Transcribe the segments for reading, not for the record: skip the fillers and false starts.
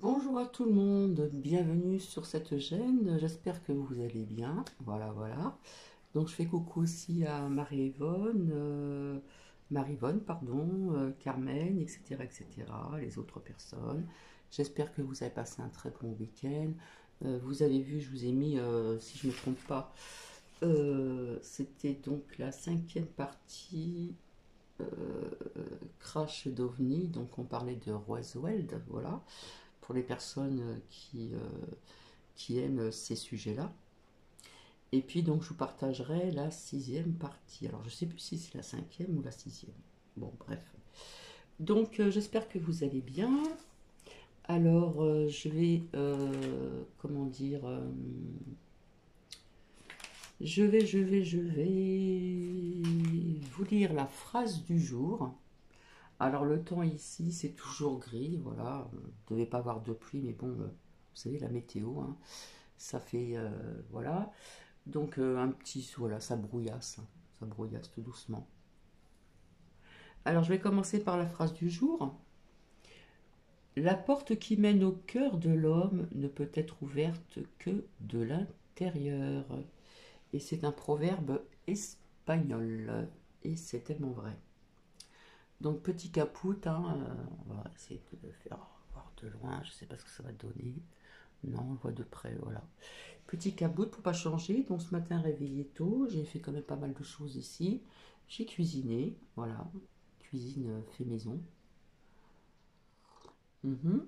Bonjour à tout le monde, bienvenue sur cette chaîne, j'espère que vous allez bien, voilà. Donc je fais coucou aussi à Marie-Yvonne, Carmen, etc., les autres personnes. J'espère que vous avez passé un très bon week-end. Vous avez vu, je vous ai mis, si je ne me trompe pas, c'était donc la cinquième partie euh, Crash d'OVNI, donc on parlait de Roswell, voilà pour les personnes qui aiment ces sujets-là. Et puis donc je vous partagerai la sixième partie. Alors je sais plus si c'est la cinquième ou la sixième. Bon bref. Donc j'espère que vous allez bien. Alors je vais comment dire je vais vous lire la phrase du jour. Alors le temps ici c'est toujours gris, voilà. On ne devait pas avoir de pluie, mais bon, vous savez la météo, hein. Ça fait voilà. Donc un petit voilà, ça brouillasse, hein. Ça brouillasse tout doucement. Alors je vais commencer par la phrase du jour. La porte qui mène au cœur de l'homme ne peut être ouverte que de l'intérieur. Et c'est un proverbe espagnol. Et c'est tellement vrai. Donc petit caput, hein, on va essayer de le faire voir de loin, je ne sais pas ce que ça va donner. Non, on le voit de près, voilà. Petit cabout pour pas changer. Donc ce matin réveillé tôt, j'ai fait quand même pas mal de choses ici. J'ai cuisiné, voilà, cuisine fait maison. Mhm.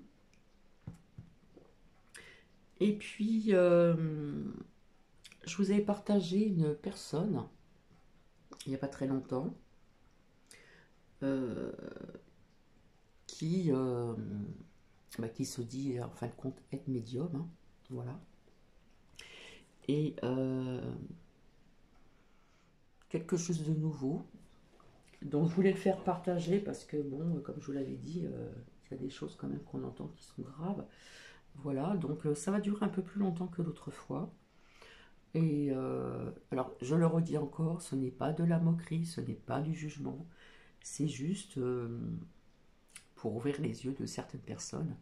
Et puis je vous avais partagé une personne il n'y a pas très longtemps euh, qui qui se dit en fin de compte être médium, hein, voilà. Et quelque chose de nouveau. Donc je voulais le faire partager parce que bon, comme je vous l'avais dit, il y a des choses quand même qu'on entend qui sont graves. Voilà, donc ça va durer un peu plus longtemps que l'autre fois. Et alors je le redis encore, ce n'est pas de la moquerie, ce n'est pas du jugement, c'est juste pour ouvrir les yeux de certaines personnes.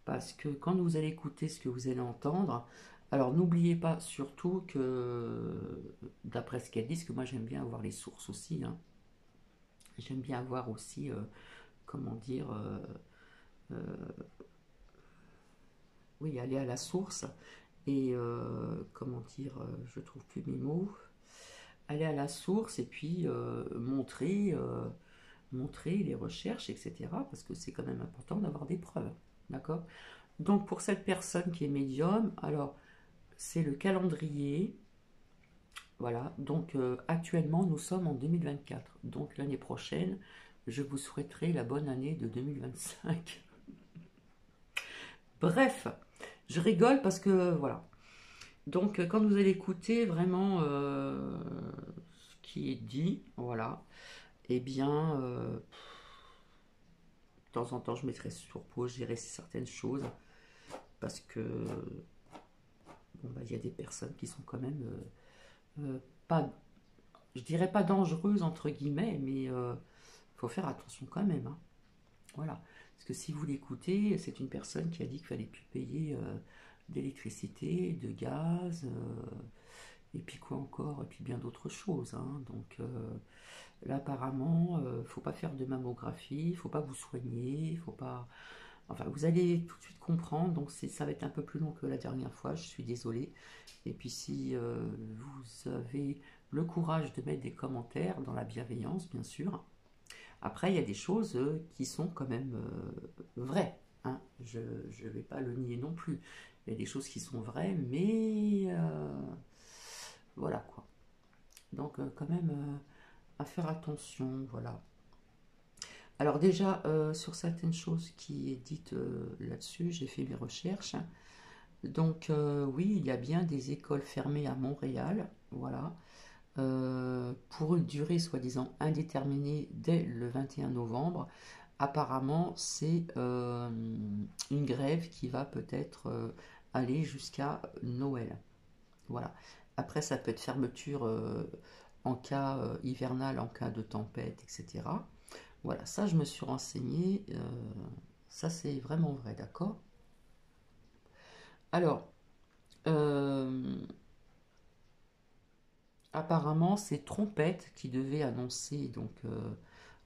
Parce que quand vous allez écouter ce que vous allez entendre, alors n'oubliez pas surtout que, d'après ce qu'elles disent, que moi j'aime bien avoir les sources aussi, hein. J'aime bien avoir aussi, comment dire, oui, aller à la source et, comment dire, je trouve plus mes mots, aller à la source et puis montrer les recherches, etc. Parce que c'est quand même important d'avoir des preuves, d'accord? Donc pour cette personne qui est médium, alors c'est le calendrier. Voilà, donc actuellement nous sommes en 2024. Donc l'année prochaine, je vous souhaiterai la bonne année de 2025. Bref, je rigole parce que voilà. Donc quand vous allez écouter vraiment ce qui est dit, voilà, eh bien, de temps en temps je mettrai sur pause, je dirai certaines choses parce que bon, bah, il y a des personnes qui sont quand même pas, je dirais pas dangereuses entre guillemets, mais faut faire attention quand même, hein. Voilà. Parce que si vous l'écoutez, c'est une personne qui a dit qu'il fallait plus payer d'électricité, de gaz, et puis quoi encore, et puis bien d'autres choses, hein. Donc là, apparemment, faut pas faire de mammographie, faut pas vous soigner, faut pas. Enfin, vous allez tout de suite comprendre. Donc ça va être un peu plus long que la dernière fois. Je suis désolée. Et puis si vous avez le courage de mettre des commentaires dans la bienveillance, bien sûr. Après, il y a des choses qui sont quand même vraies, hein. Je ne vais pas le nier non plus. Il y a des choses qui sont vraies, mais voilà quoi. Donc quand même à faire attention, voilà. Alors déjà, sur certaines choses qui est dites là-dessus, j'ai fait mes recherches. Donc oui, il y a bien des écoles fermées à Montréal, voilà, pour une durée soi-disant indéterminée dès le 21 novembre. Apparemment, c'est une grève qui va peut-être aller jusqu'à Noël. Voilà. Après, ça peut être fermeture en cas hivernal, en cas de tempête, etc. Voilà, ça je me suis renseignée, ça c'est vraiment vrai, d'accord? Alors, euh, apparemment, c'est Trompette qui devait annoncer donc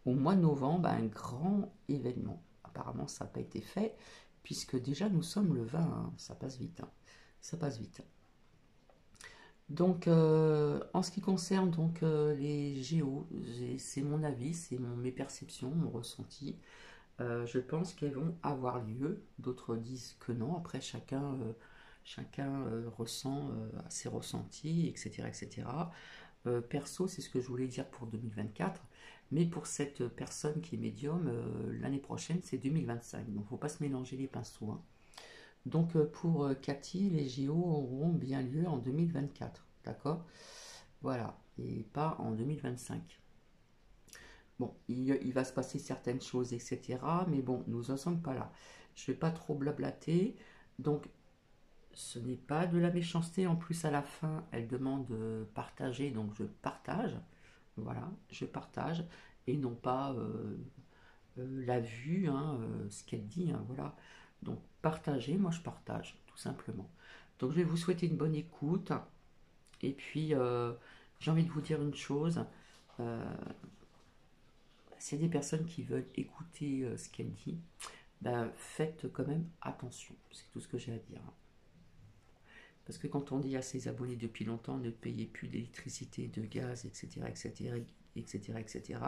au mois de novembre un grand événement. Apparemment, ça n'a pas été fait puisque déjà nous sommes le 20, hein. Ça passe vite, hein. Ça passe vite. Donc, en ce qui concerne donc les géos, c'est mon avis, mes perceptions, mon ressenti. Je pense qu'elles vont avoir lieu. D'autres disent que non. Après, chacun ressent ses ressentis, etc., etc. Perso, c'est ce que je voulais dire pour 2024. Mais pour cette personne qui est médium, l'année prochaine, c'est 2025. Donc, il ne faut pas se mélanger les pinceaux, hein. Donc, pour Cathy, les JO auront bien lieu en 2024. D'accord? Voilà. Et pas en 2025. Bon, il va se passer certaines choses, etc. Mais bon, nous n'en sommes pas là. Je ne vais pas trop blablater. Donc, ce n'est pas de la méchanceté. En plus, à la fin, elle demande de partager. Donc, je partage. Voilà, je partage. Et non pas la vue, hein, ce qu'elle dit. Hein, voilà. Donc, partager, moi, je partage, tout simplement. Donc, je vais vous souhaiter une bonne écoute. Et puis, j'ai envie de vous dire une chose. Euh, c'est des personnes qui veulent écouter ce qu'elle dit, ben, faites quand même attention. C'est tout ce que j'ai à dire. Parce que quand on dit à ses abonnés depuis longtemps ne payez plus d'électricité, de gaz, etc., etc., etc., etc.,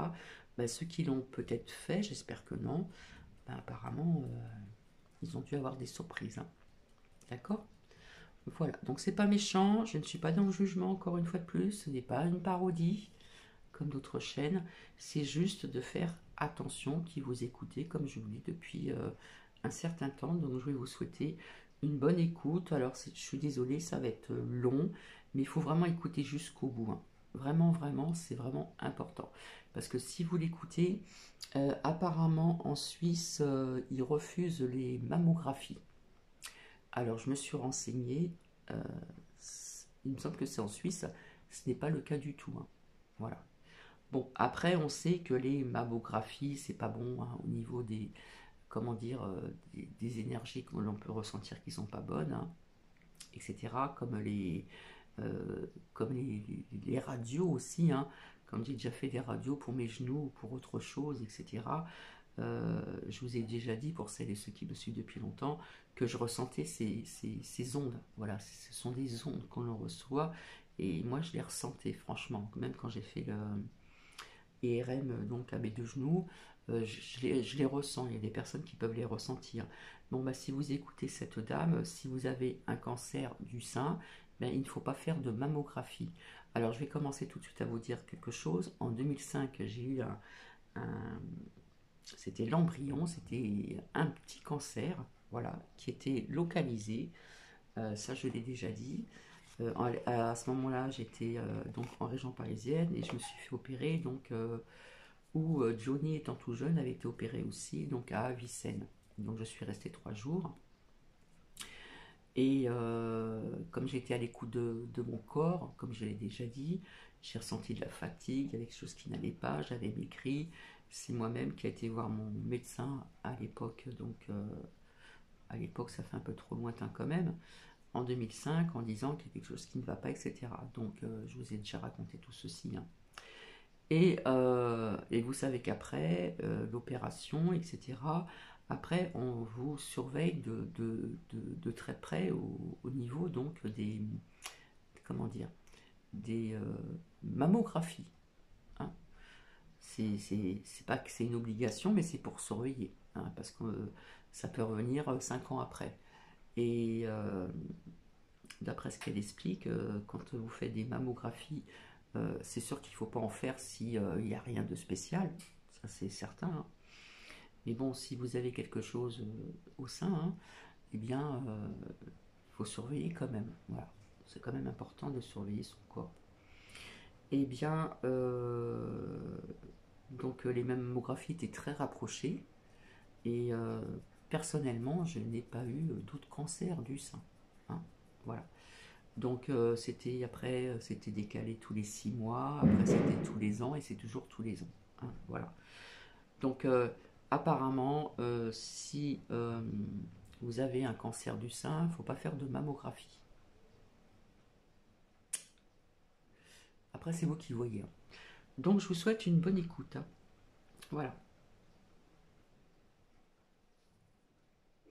ben, ceux qui l'ont peut-être fait, j'espère que non, ben, apparemment, ils ont dû avoir des surprises, hein. D'accord? Voilà. Donc c'est pas méchant, je ne suis pas dans le jugement encore une fois de plus, ce n'est pas une parodie, comme d'autres chaînes, c'est juste de faire attention qui vous écoutez, comme je vous dis depuis un certain temps. Donc je vais vous souhaiter une bonne écoute. Alors je suis désolée, ça va être long, mais il faut vraiment écouter jusqu'au bout, hein. Vraiment, vraiment, c'est vraiment important. Parce que si vous l'écoutez, apparemment en Suisse, ils refusent les mammographies. Alors je me suis renseignée, euh, il me semble que c'est en Suisse, ce n'est pas le cas du tout, hein. Voilà. Bon, après, on sait que les mammographies, c'est pas bon, hein, au niveau des, comment dire, des énergies que l'on peut ressentir qui sont pas bonnes, hein, etc. Euh, comme les radios aussi, hein, comme j'ai déjà fait des radios pour mes genoux ou pour autre chose, etc. Je vous ai déjà dit, pour celles et ceux qui me suivent depuis longtemps, que je ressentais ces ondes. Voilà, ce sont des ondes qu'on reçoit, et moi je les ressentais, franchement, même quand j'ai fait le IRM donc à mes deux genoux, je les ressens. Il y a des personnes qui peuvent les ressentir. Bon, bah, si vous écoutez cette dame, si vous avez un cancer du sein, ben, il ne faut pas faire de mammographie. Alors, je vais commencer tout de suite à vous dire quelque chose. En 2005, j'ai eu un- c'était l'embryon, c'était un petit cancer, voilà, qui était localisé. Ça, je l'ai déjà dit. À ce moment-là, j'étais donc en région parisienne et je me suis fait opérer, donc où Johnny, étant tout jeune, avait été opéré aussi, donc à Avicenne. Donc je suis restée 3 jours. Et comme j'étais à l'écoute de mon corps, comme je l'ai déjà dit, j'ai ressenti de la fatigue, avec quelque chose qui n'allait pas, j'avais maigri. C'est moi-même qui ai été voir mon médecin à l'époque, donc à l'époque ça fait un peu trop lointain quand même, en 2005, en disant qu'il y a quelque chose qui ne va pas, etc. Donc je vous ai déjà raconté tout ceci, hein. Et vous savez qu'après l'opération, etc., après on vous surveille de très près au niveau donc des, comment dire, des mammographies, hein. C'est pas que c'est une obligation, mais c'est pour surveiller, hein, parce que ça peut revenir 5 ans après. Et d'après ce qu'elle explique, quand vous faites des mammographies, c'est sûr qu'il ne faut pas en faire s'il n'y a rien de spécial, ça c'est certain, hein. Mais bon, si vous avez quelque chose au sein, hein, eh bien, il faut surveiller quand même. Voilà. C'est quand même important de surveiller son corps. Eh bien, donc les mammographies étaient très rapprochées et personnellement, je n'ai pas eu d'autres cancers du sein, hein. Voilà. Donc c'était après, c'était décalé tous les 6 mois, après c'était tous les ans et c'est toujours tous les ans, hein, voilà. Donc apparemment, si vous avez un cancer du sein, il ne faut pas faire de mammographie. Après, c'est vous qui voyez. Donc, je vous souhaite une bonne écoute. Voilà.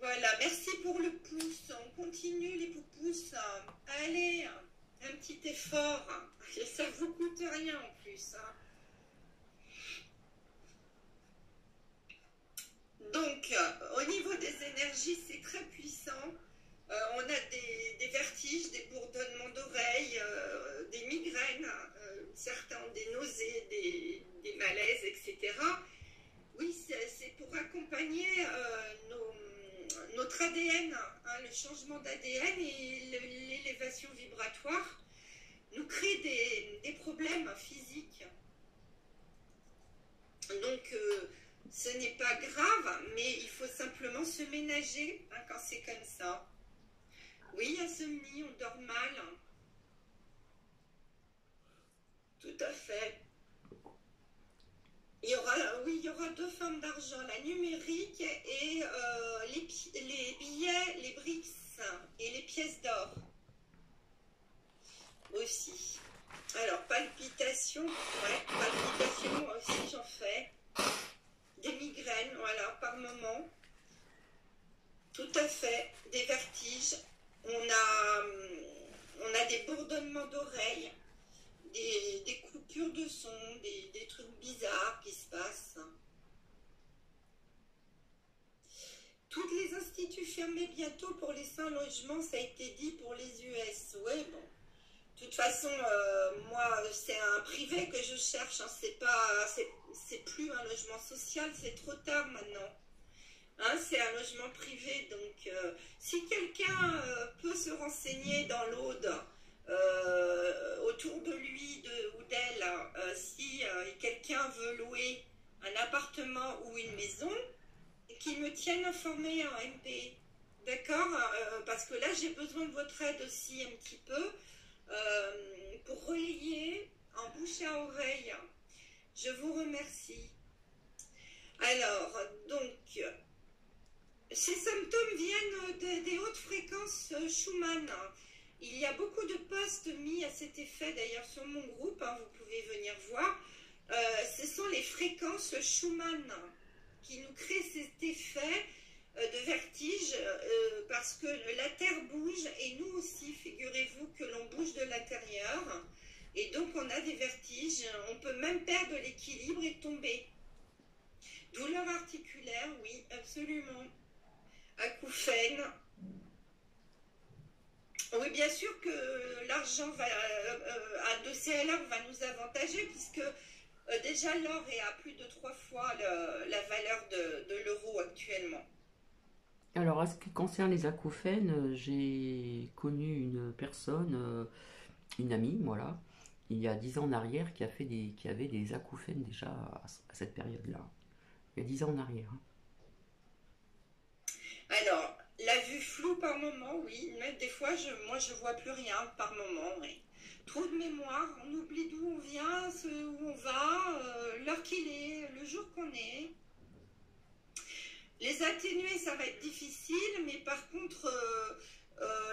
Voilà, merci pour le pouce. On continue les pouces. Allez, un petit effort. Ça ne vous coûte rien en plus. Donc, au niveau des énergies, c'est très puissant. On a des vertiges, des bourdonnements d'oreilles, des migraines, certains ont des nausées, des malaises, etc. Oui, c'est pour accompagner notre ADN, hein, le changement d'ADN et l'élévation vibratoire nous crée des problèmes physiques. Donc, ce n'est pas grave, mais il faut simplement se ménager hein, quand c'est comme ça. Oui, insomnie, on dort mal. Tout à fait. Il y aura deux formes d'argent, la numérique et les billets, les briques et les pièces d'or aussi. Alors, palpitations, ouais, palpitations, moi aussi j'en fais. Des migraines, voilà, par moment. Tout à fait, des vertiges. On a des bourdonnements d'oreilles, des coupures de son, des trucs bizarres qui se passent. Tous les instituts fermés bientôt pour les 100 logements, ça a été dit pour les US. Ouais, bon. De toute façon, moi, c'est un privé que je cherche. Hein. C'est plus un logement social, c'est trop tard maintenant. Hein, c'est un logement privé, donc si quelqu'un peut se renseigner dans l'Aude, autour de lui ou d'elle, si quelqu'un veut louer un appartement ou une maison, qu'il me tienne informé en MP. D'accord. Parce que là, j'ai besoin de votre aide aussi un petit peu pour relayer en bouche à oreille. Je vous remercie. Alors, donc, ces symptômes viennent des hautes fréquences Schumann. Il y a beaucoup de posts mis à cet effet d'ailleurs sur mon groupe, hein, vous pouvez venir voir. Ce sont les fréquences Schumann qui nous créent cet effet de vertige parce que la Terre bouge et nous aussi, figurez-vous que l'on bouge de l'intérieur et donc on a des vertiges, on peut même perdre l'équilibre et tomber. Douleur articulaire, oui, absolument. Acouphènes. Oui, bien sûr que l'argent de CLR va nous avantager puisque déjà l'or est à plus de 3 fois la valeur de l'euro actuellement. Alors, à ce qui concerne les acouphènes, j'ai connu une personne, une amie, voilà, il y a 10 ans en arrière, qui avait des acouphènes déjà à cette période-là. Il y a 10 ans en arrière. Hein. Alors, la vue floue par moment, oui, mais des fois, moi, je vois plus rien par moment, oui. Trop de mémoire, on oublie d'où on vient, où on va, l'heure qu'il est, le jour qu'on est. Les atténuer, ça va être difficile, mais par contre,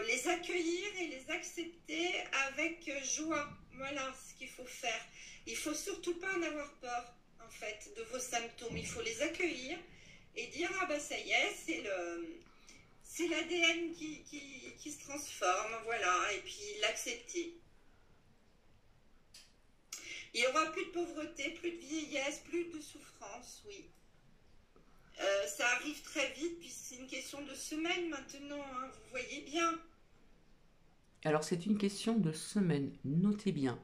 les accueillir et les accepter avec joie. Voilà ce qu'il faut faire. Il faut surtout pas en avoir peur, en fait, de vos symptômes. Il faut les accueillir et dire, ah ben ça y est, c'est l'ADN qui se transforme, voilà, et puis l'accepter. Il n'y aura plus de pauvreté, plus de vieillesse, plus de souffrance, oui. Ça arrive très vite, puis c'est une question de semaine maintenant, hein, vous voyez bien. Alors, c'est une question de semaine, notez bien.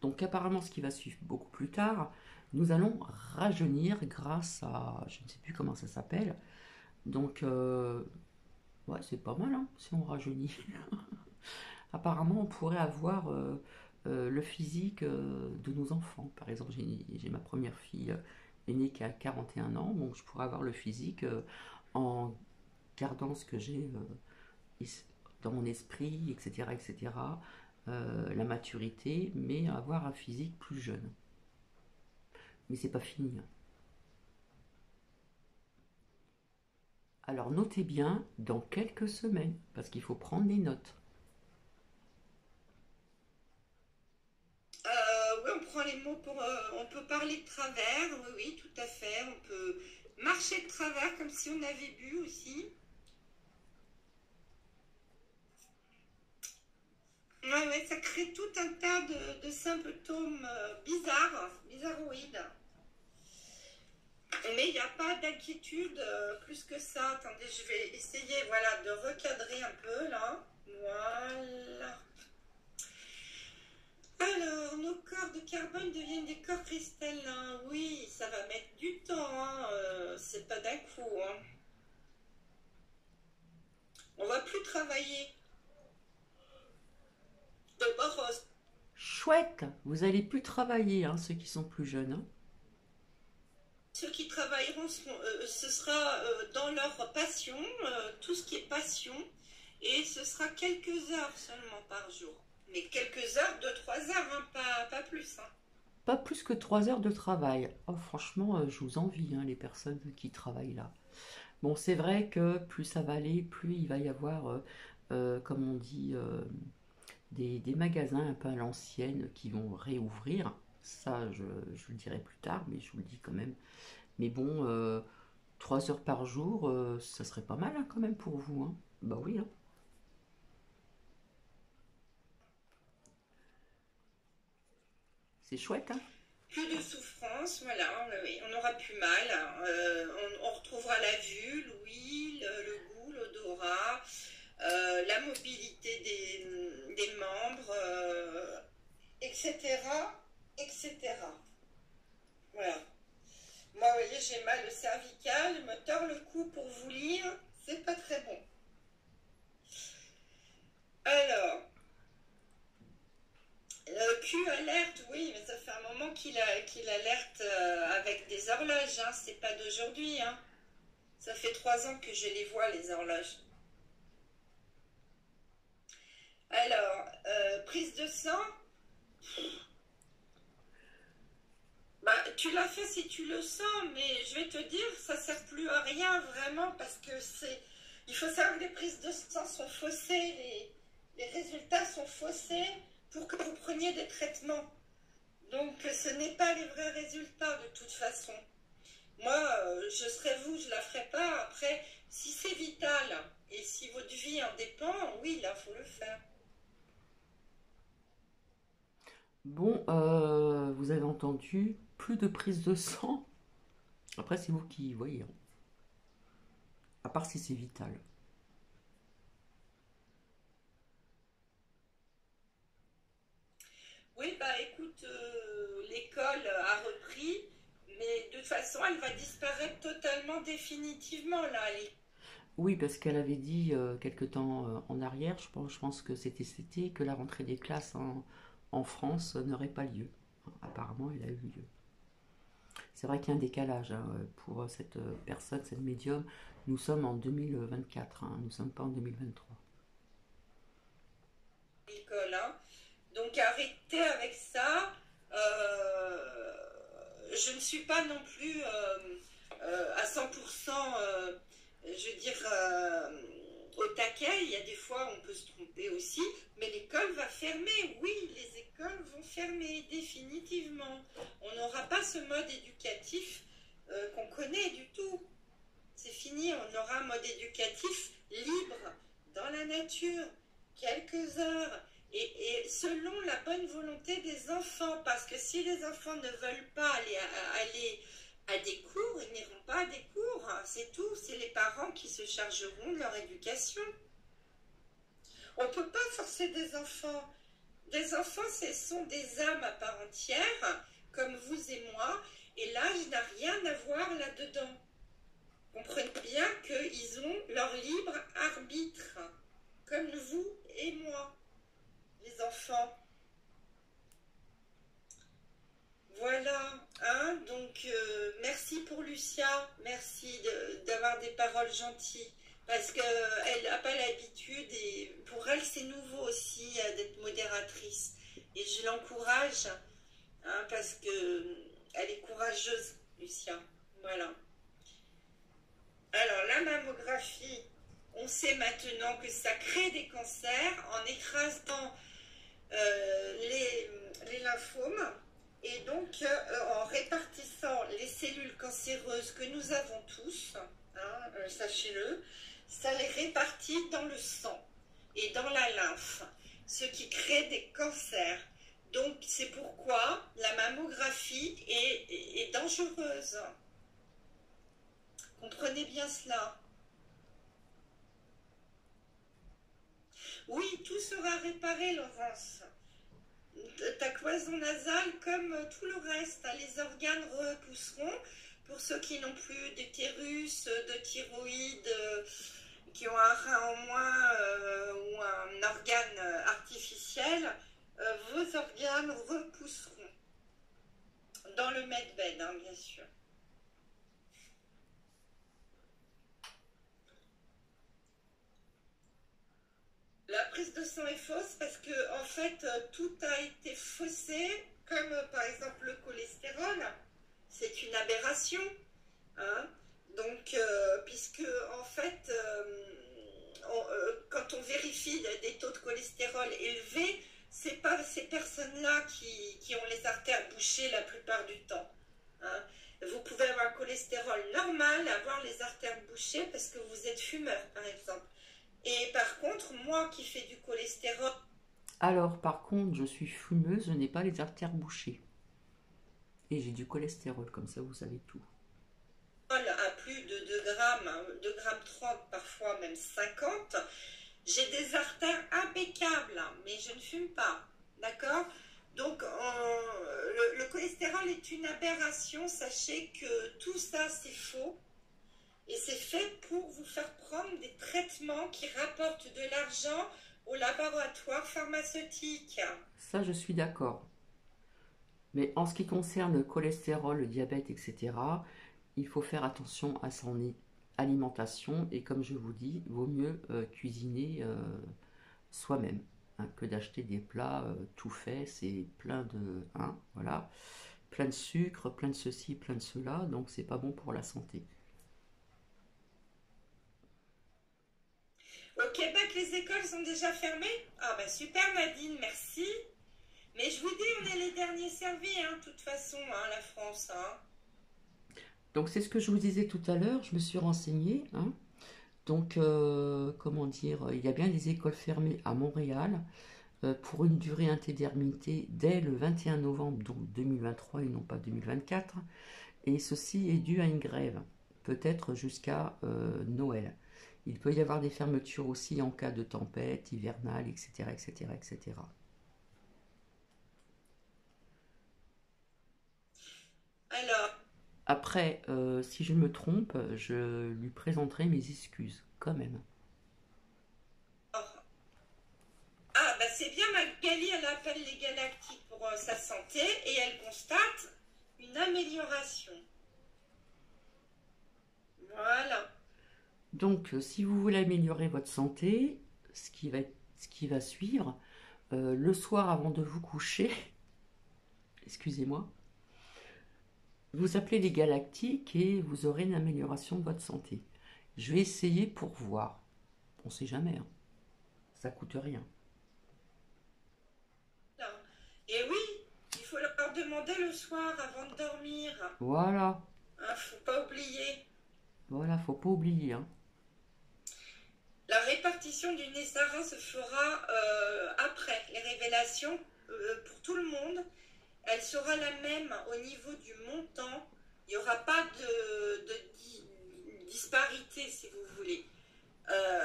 Donc, apparemment, ce qui va suivre beaucoup plus tard, nous allons rajeunir grâce à, je ne sais plus comment ça s'appelle. Donc, ouais, c'est pas mal, hein, si on rajeunit. Apparemment, on pourrait avoir le physique de nos enfants. Par exemple, j'ai ma première fille est née qui a 41 ans, donc je pourrais avoir le physique en gardant ce que j'ai dans mon esprit, etc., etc., la maturité, mais avoir un physique plus jeune. Mais c'est pas fini. Alors notez bien dans quelques semaines, parce qu'il faut prendre des notes. Oui, on prend les mots pour... on peut parler de travers, oui, oui, tout à fait. On peut marcher de travers comme si on avait bu aussi. Ouais, ouais, ça crée tout un tas de symptômes bizarroïdes. Mais il n'y a pas d'inquiétude plus que ça. Attendez, je vais essayer voilà, de recadrer un peu là. Voilà. Alors, nos corps de carbone deviennent des corps cristallins. Oui, ça va mettre du temps, hein. C'est pas d'un coup. Hein. On va plus travailler de boros. Chouette, vous allez plus travailler, hein, ceux qui sont plus jeunes. Hein. Ceux qui travailleront, ce sera dans leur passion, tout ce qui est passion, et ce sera quelques heures seulement par jour. Mais quelques heures, 2-3 heures, hein, pas plus. Hein. Pas plus que 3 heures de travail. Oh, franchement, je vous envie, hein, les personnes qui travaillent là. Bon, c'est vrai que plus ça va aller, plus il va y avoir, comme on dit, des magasins un peu à l'ancienne qui vont réouvrir. Ça, je le dirai plus tard, mais je vous le dis quand même. Mais bon, 3 heures par jour, ça serait pas mal hein, quand même pour vous. Hein. Bah oui. Hein. C'est chouette. Hein. Plus de souffrance, voilà, oui, on n'aura plus mal. On retrouvera la vue, l'ouïe, le goût, l'odorat, la mobilité des membres, etc., etc. Voilà. Moi, vous voyez, j'ai mal au cervical, je me tords le cou pour vous lire, c'est pas très bon. Alors, Q alerte, oui, mais ça fait un moment qu'il alerte avec des horloges, hein, c'est pas d'aujourd'hui. Hein. Ça fait 3 ans que je les vois, les horloges. Alors, prise de sang, bah, tu l'as fait si tu le sens, mais je vais te dire, ça sert plus à rien vraiment parce que c'est. Il faut savoir que les prises de sang sont faussées, les résultats sont faussés pour que vous preniez des traitements. Donc ce n'est pas les vrais résultats de toute façon. Moi, je serais vous, je ne la ferais pas. Après, si c'est vital et si votre vie en dépend, oui, là, il faut le faire. Bon, vous avez entendu, plus de prise de sang. Après, c'est vous qui voyez. Hein. À part si c'est vital. Oui, bah écoute, l'école a repris, mais de toute façon, elle va disparaître totalement, définitivement, là. Oui, parce qu'elle avait dit quelque temps en arrière, je pense que c'était cet été, que la rentrée des classes en France n'aurait pas lieu. Apparemment, elle a eu lieu. C'est vrai qu'il y a un décalage hein, pour cette personne, cette médium. Nous sommes en 2024, hein, nous ne sommes pas en 2023. L'école, hein. Donc arrêtez avec ça. Je ne suis pas non plus à 100%, je veux dire, au taquet. Il y a des fois on peut se tromper aussi, mais l'école va fermer. Oui, les écoles vont fermer définitivement. On n'aura pas ce mode éducatif qu'on connaît du tout. C'est fini, on aura un mode éducatif libre, dans la nature, quelques heures, et selon la bonne volonté des enfants. Parce que si les enfants ne veulent pas aller à des cours, ils n'iront pas à des cours. C'est tout, c'est les parents qui se chargeront de leur éducation. On ne peut pas forcer des enfants. Des enfants, ce sont des âmes à part entière, comme vous et moi, et l'âge n'a rien à voir là-dedans. Comprenez bien qu'ils ont leur libre arbitre, comme vous et moi, les enfants. Voilà, hein, donc merci pour Lucia, merci d'avoir des paroles gentilles, parce qu'elle n'a pas l'habitude, et pour elle c'est nouveau aussi d'être modératrice. Et je l'encourage, hein, parce qu'elle est courageuse, Lucia. Voilà. Alors, la mammographie, on sait maintenant que ça crée des cancers en écrasant les lymphomes et donc en répartissant les cellules cancéreuses que nous avons tous, hein, sachez-le, ça les répartit dans le sang et dans la lymphe, ce qui crée des cancers. Donc c'est pourquoi la mammographie est dangereuse. Comprenez bien cela. Oui, tout sera réparé, Laurence. Ta cloison nasale, comme tout le reste, les organes repousseront. Pour ceux qui n'ont plus d'utérus, de thyroïde, qui ont un rein en moins ou un organe artificiel, vos organes repousseront. Dans le medbed, hein, bien sûr. La prise de sang est fausse parce que en fait tout a été faussé, comme par exemple le cholestérol, c'est une aberration, hein. Donc puisque en fait quand on vérifie des taux de cholestérol élevés, c'est pas ces personnes-là qui ont les artères bouchées la plupart du temps, hein. Vous pouvez avoir un cholestérol normal, avoir les artères bouchées parce que vous êtes fumeur par exemple. Et par contre, moi qui fais du cholestérol Alors, par contre, je suis fumeuse, je n'ai pas les artères bouchées. Et j'ai du cholestérol, comme ça vous savez tout. à plus de 2 grammes, 2 grammes 30, parfois même 50, j'ai des artères impeccables, mais je ne fume pas, d'accord? Donc le cholestérol est une aberration, sachez que tout ça c'est faux. Et c'est fait pour vous faire prendre des traitements qui rapportent de l'argent au laboratoire pharmaceutique. Ça, je suis d'accord. Mais en ce qui concerne le cholestérol, le diabète, etc., il faut faire attention à son alimentation. Et comme je vous dis, il vaut mieux cuisiner soi-même, hein, que d'acheter des plats tout faits. C'est plein de, hein, voilà, plein de sucre, plein de ceci, plein de cela. Donc, c'est pas bon pour la santé. Au Québec, les écoles sont déjà fermées? Ah ben super Nadine, merci. Mais je vous dis, on est les derniers servis, hein, de toute façon, hein, la France, hein. Donc, c'est ce que je vous disais tout à l'heure. Je me suis renseignée, hein. Donc, comment dire, il y a bien des écoles fermées à Montréal pour une durée indéterminée dès le 21 novembre donc 2023 et non pas 2024. Et ceci est dû à une grève, peut-être jusqu'à Noël. Il peut y avoir des fermetures aussi en cas de tempête hivernale, etc., etc., etc. Alors, Après, si je me trompe, je lui présenterai mes excuses, quand même. ah bah c'est bien, Magali, elle appelle les galactiques pour sa santé et elle constate une amélioration. Voilà. Donc, si vous voulez améliorer votre santé, ce qui va suivre, le soir avant de vous coucher, excusez-moi, vous appelez les galactiques et vous aurez une amélioration de votre santé. Je vais essayer pour voir. On sait jamais, hein. Ça coûte rien. Et oui, il faut leur demander le soir avant de dormir. Voilà, Hein, faut pas oublier. voilà, faut pas oublier, hein. La répartition du Nessara se fera après les révélations pour tout le monde. Elle sera la même au niveau du montant. Il n'y aura pas de disparité, si vous voulez.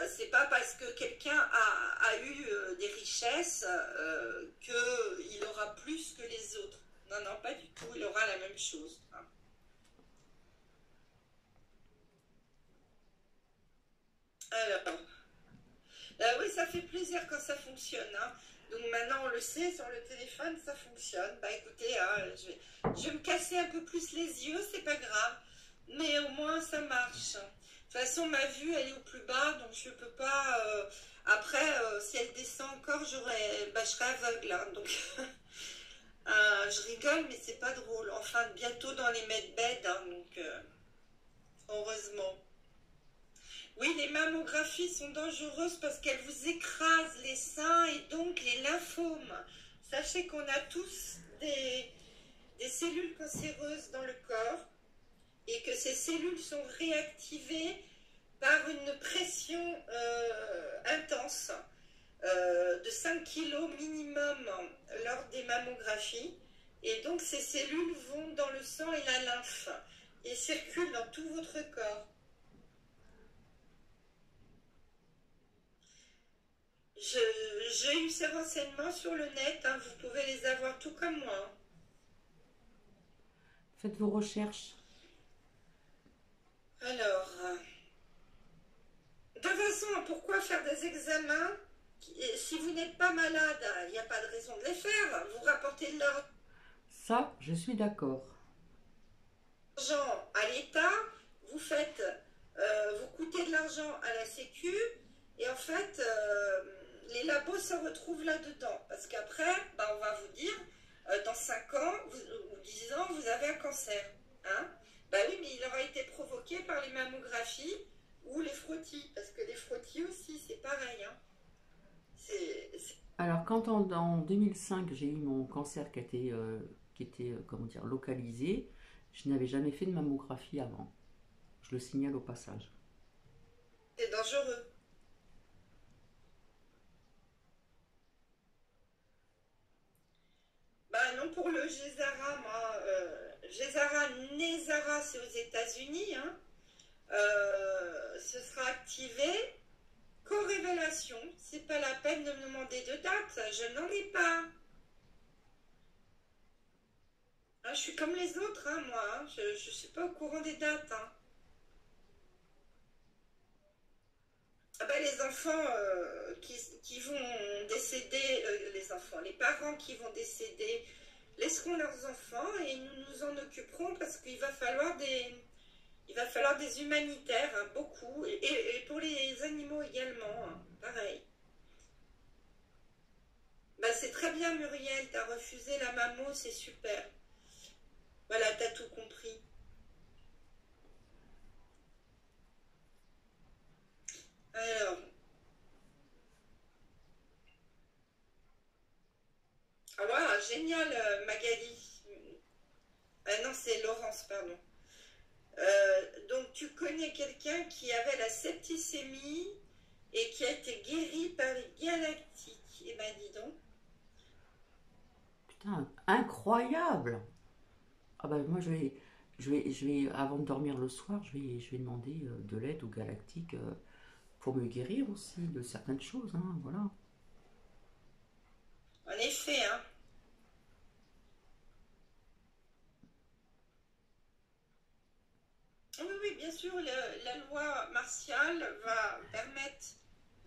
C'est pas parce que quelqu'un a eu des richesses qu'il aura plus que les autres. Non, non, pas du tout. Il aura la même chose, hein. Alors, oui, ça fait plaisir quand ça fonctionne, hein. Donc maintenant, on le sait, sur le téléphone, ça fonctionne. Bah écoutez, hein, je vais me casser un peu plus les yeux, c'est pas grave. Mais au moins, ça marche. De toute façon, ma vue, elle est au plus bas, donc je peux pas... après, si elle descend encore, bah, je serai aveugle, hein, donc... je rigole, mais c'est pas drôle. Enfin, bientôt dans les medbeds, hein, donc... heureusement. Oui, les mammographies sont dangereuses parce qu'elles vous écrasent les seins et donc les lymphomes. Sachez qu'on a tous des cellules cancéreuses dans le corps et que ces cellules sont réactivées par une pression intense de 5 kilos minimum lors des mammographies. Et donc ces cellules vont dans le sang et la lymphe et circulent dans tout votre corps. J'ai eu ces renseignements sur le net, hein, vous pouvez les avoir tout comme moi. Faites vos recherches. Alors, de toute façon, pourquoi faire des examens si vous n'êtes pas malade? Il n'y a pas de raison de les faire. Vous rapportez de Ça, je suis d'accord. l'argent à l'État, vous faites, vous coûtez de l'argent à la Sécu, et en fait, les labos se retrouvent là-dedans. Parce qu'après, bah, on va vous dire, dans 5 ans ou 10 ans, vous avez un cancer. Hein? Bah oui, mais il aura été provoqué par les mammographies ou les frottis. Parce que les frottis aussi, c'est pareil. Hein? Alors, quand en 2005, j'ai eu mon cancer qui était comment dire, localisé, je n'avais jamais fait de mammographie avant. Je le signale au passage. C'est dangereux. Bah non, pour le Gézara, moi, Gézara, Nézara, c'est aux États-Unis. Hein. Ce sera activé qu'aux révélations. C'est pas la peine de me demander de date. Je n'en ai pas. Hein, je suis comme les autres, hein, moi. Hein. Je ne suis pas au courant des dates. Hein. Ah ben, les enfants qui vont décéder, les parents qui vont décéder laisseront leurs enfants et nous nous en occuperons parce qu'il va falloir des humanitaires, hein, beaucoup, et pour les animaux également, hein, pareil. Bah, c'est très bien, Muriel, t'as refusé la mammo, c'est super. Voilà, t'as tout compris. Alors, ah voilà, génial, Magali. Ah non, c'est Laurence, pardon. Donc, tu connais quelqu'un qui avait la septicémie et qui a été guéri par les galactiques. Eh ben, dis donc. Putain, incroyable! Ah bah moi avant de dormir le soir, je vais demander de l'aide aux galactiques pour me guérir aussi de certaines choses, hein, voilà. En effet, hein. Oui, oui, bien sûr, la loi martiale va permettre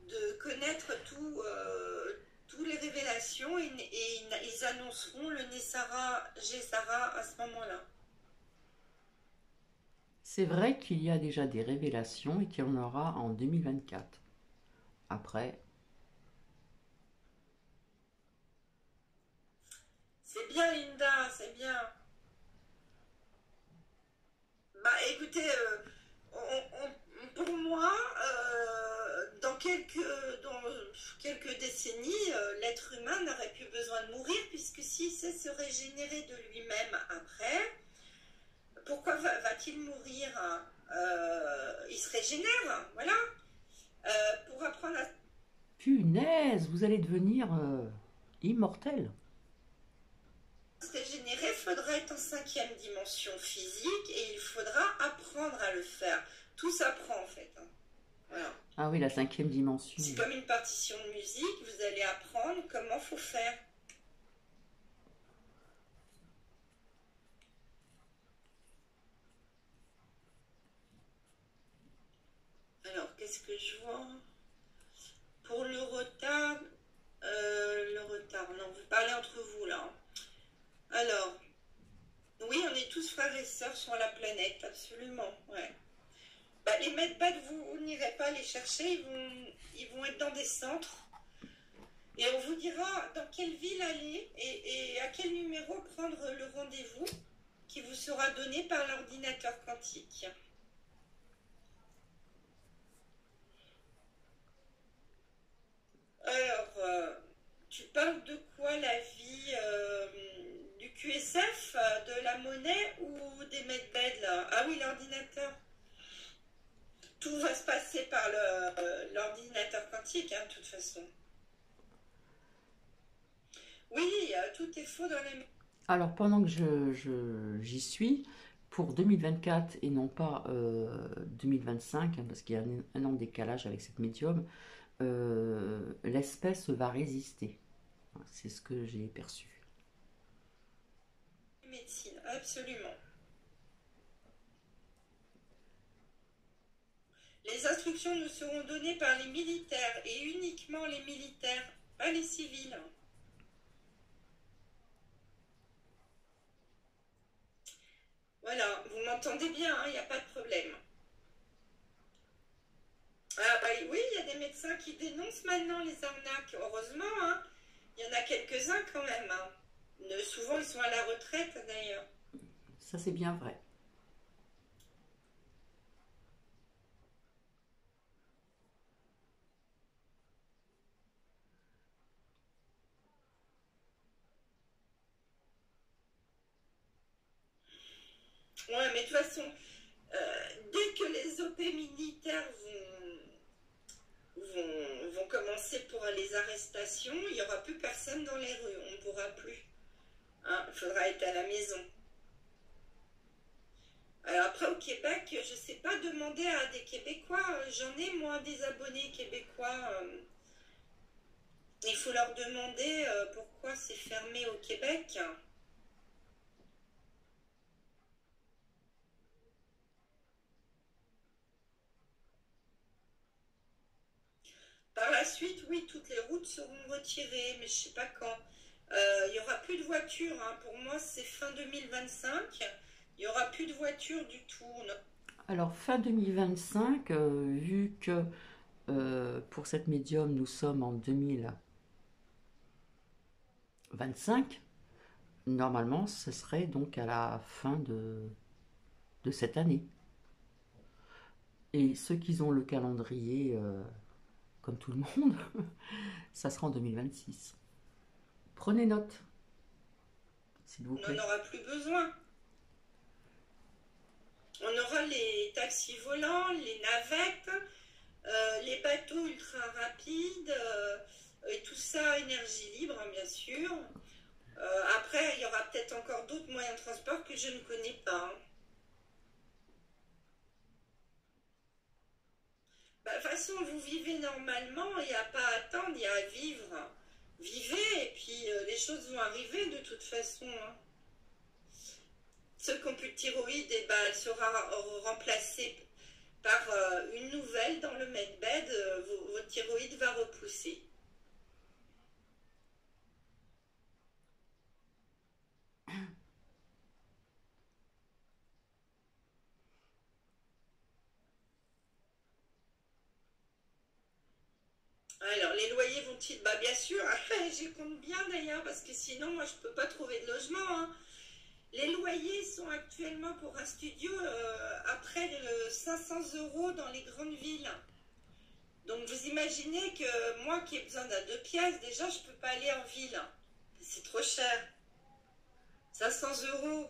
de connaître toutes les révélations et ils annonceront le Nessara, Gessara à ce moment-là. C'est vrai qu'il y a déjà des révélations et qu'il y en aura en 2024. Après, C'est bien, Linda, c'est bien. Bah écoutez, pour moi, dans quelques décennies, l'être humain n'aurait plus besoin de mourir puisque s'il sait se régénérer de lui-même après, pourquoi va-t-il mourir? Il se régénère, voilà. Pour apprendre à punaise, vous allez devenir immortel. se régénérer, il faudra être en 5e dimension physique et il faudra apprendre à le faire. Tout s'apprend en fait. Hein. Voilà. Ah oui, la 5e dimension. C'est comme une partition de musique, vous allez apprendre comment faut faire. Alors, qu'est-ce que je vois? Pour le retard, non, vous parlez entre vous là. Hein. Alors, oui, on est tous frères et sœurs sur la planète, absolument, ouais. Bah, les medbats, vous n'irez pas les chercher, ils vont être dans des centres. Et on vous dira dans quelle ville aller et à quel numéro prendre le rendez-vous qui vous sera donné par l'ordinateur quantique. parles de quoi, la vie du QSF, de la monnaie ou des medbeds là? Ah oui, l'ordinateur. Tout va se passer par l'ordinateur quantique, hein, de toute façon. Oui, tout est faux dans les... Alors, pendant que j'y suis, pour 2024 et non pas 2025, hein, parce qu'il y a un an de décalage avec cette médium, l'espèce va résister. C'est ce que j'ai perçu. Médecine, absolument. Les instructions nous seront données par les militaires et uniquement les militaires, pas les civils. Voilà, vous m'entendez bien, il n'y a pas de problème. Ah bah oui, il y a des médecins qui dénoncent maintenant les arnaques, heureusement, hein. Il y en a quelques-uns quand même, hein. Souvent ils sont à la retraite d'ailleurs. Ça, c'est bien vrai. Ouais, mais de toute façon, dès que les OP militaires vont commencer pour les arrestations, il n'y aura plus personne dans les rues, on ne pourra plus. Hein, il faudra être à la maison. Alors après au Québec, je ne sais pas demander à des Québécois, j'en ai moi des abonnés québécois. Il faut leur demander pourquoi c'est fermé au Québec. Par la suite, oui, toutes les routes seront retirées, mais je ne sais pas quand. Il n'y aura plus de voitures, hein. Pour moi, c'est fin 2025. Il n'y aura plus de voitures du tout. Alors, fin 2025, vu que pour cette médium, nous sommes en 2025, normalement, ce serait donc à la fin de cette année. Et ceux qui ont le calendrier, comme tout le monde, ça sera en 2026. Prenez note, s'il vous On plaît. n'en aura plus besoin. On aura les taxis volants, les navettes, les bateaux ultra rapides, et tout ça, énergie libre, hein, bien sûr. Après, il y aura peut-être encore d'autres moyens de transport que je ne connais pas, hein. Bah, de toute façon, vous vivez normalement, il n'y a pas à attendre, il y a à vivre. Vivez, et puis les choses vont arriver de toute façon, hein. Ceux qui n'ont plus de thyroïde, eh ben, elle sera remplacée par une nouvelle dans le medbed. Votre thyroïde va repousser. Alors, les loyers vont-ils... Bah, bien sûr, j'y compte bien d'ailleurs, parce que sinon, moi, je ne peux pas trouver de logement, hein. Les loyers sont actuellement pour un studio à près de 500 € dans les grandes villes. Donc, vous imaginez que moi qui ai besoin d'un 2 pièces, déjà, je ne peux pas aller en ville. C'est trop cher. 500 €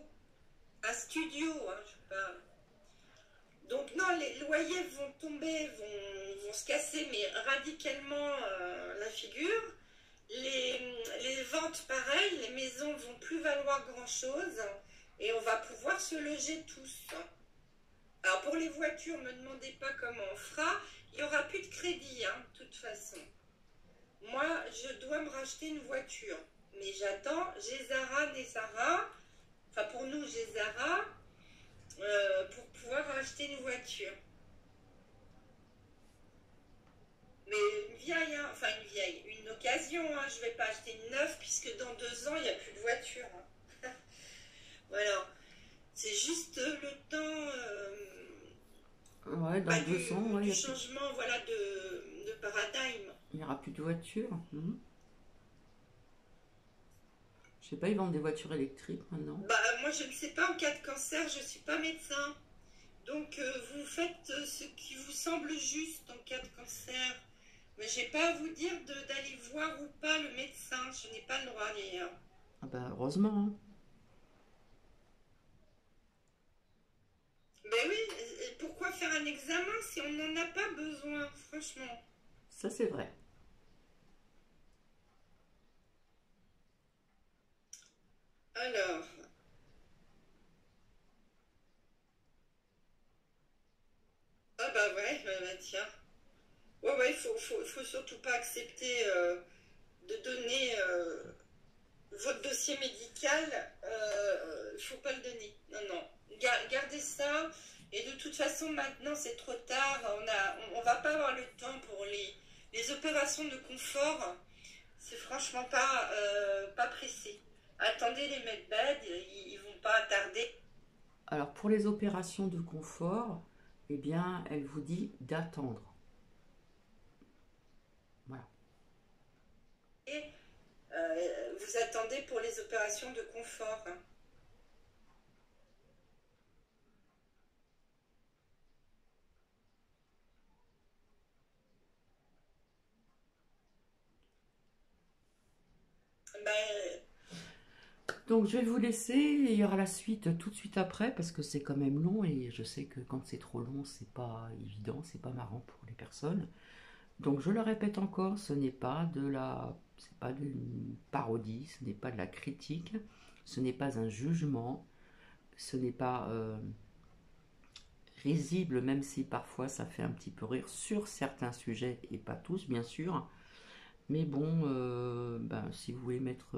un studio, hein, je parle. Donc non, les loyers vont tomber, vont se casser, mais radicalement la figure. Les ventes, pareil, les maisons vont plus valoir grand-chose et on va pouvoir se loger tous. Alors pour les voitures, ne me demandez pas comment on fera. Il n'y aura plus de crédit, hein, de toute façon. Moi, je dois me racheter une voiture. Mais j'attends Gézara, Nessara, enfin pour nous, Gézara, pour pouvoir acheter une voiture. Mais une vieille, hein, enfin une vieille, une occasion, hein, je ne vais pas acheter une neuve puisque dans 2 ans, il n'y a plus de voiture, hein. Voilà. C'est juste le temps Ouais, dans 2 ans, ouais, du changement voilà, de paradigme. il n'y aura plus de voitures. Je sais pas, ils vendent des voitures électriques maintenant. Bah, moi, je ne sais pas, en cas de cancer, je ne suis pas médecin. Donc, vous faites ce qui vous semble juste en cas de cancer. Mais j'ai pas à vous dire d'aller voir ou pas le médecin. Je n'ai pas le droit d'ailleurs. Ah ben, heureusement, hein. Ben oui, et pourquoi faire un examen si on n'en a pas besoin, franchement. Ça c'est vrai. Alors, ah bah ouais, bah tiens. Ouais, ouais, faut surtout pas accepter de donner votre dossier médical. Faut pas le donner. Non, non. Gardez ça. Et de toute façon, maintenant, c'est trop tard. On va pas avoir le temps pour les opérations de confort. C'est franchement pas pressé. Attendez les medbeds, ils vont pas tarder. Alors pour les opérations de confort, eh bien, elle vous dit d'attendre. Voilà. Vous attendez pour les opérations de confort, hein. Ben, Donc je vais vous laisser, il y aura la suite tout de suite après parce que c'est quand même long et je sais que quand c'est trop long, c'est pas évident, c'est pas marrant pour les personnes. Donc je le répète encore, c'est pas d'une parodie, ce n'est pas de la critique, ce n'est pas un jugement, ce n'est pas risible, même si parfois ça fait un petit peu rire sur certains sujets et pas tous bien sûr. Mais bon, ben, si vous voulez mettre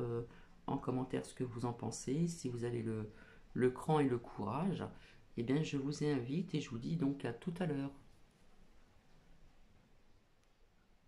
en commentaire ce que vous en pensez, si vous avez le cran et le courage, eh bien je vous invite et je vous dis donc à tout à l'heure.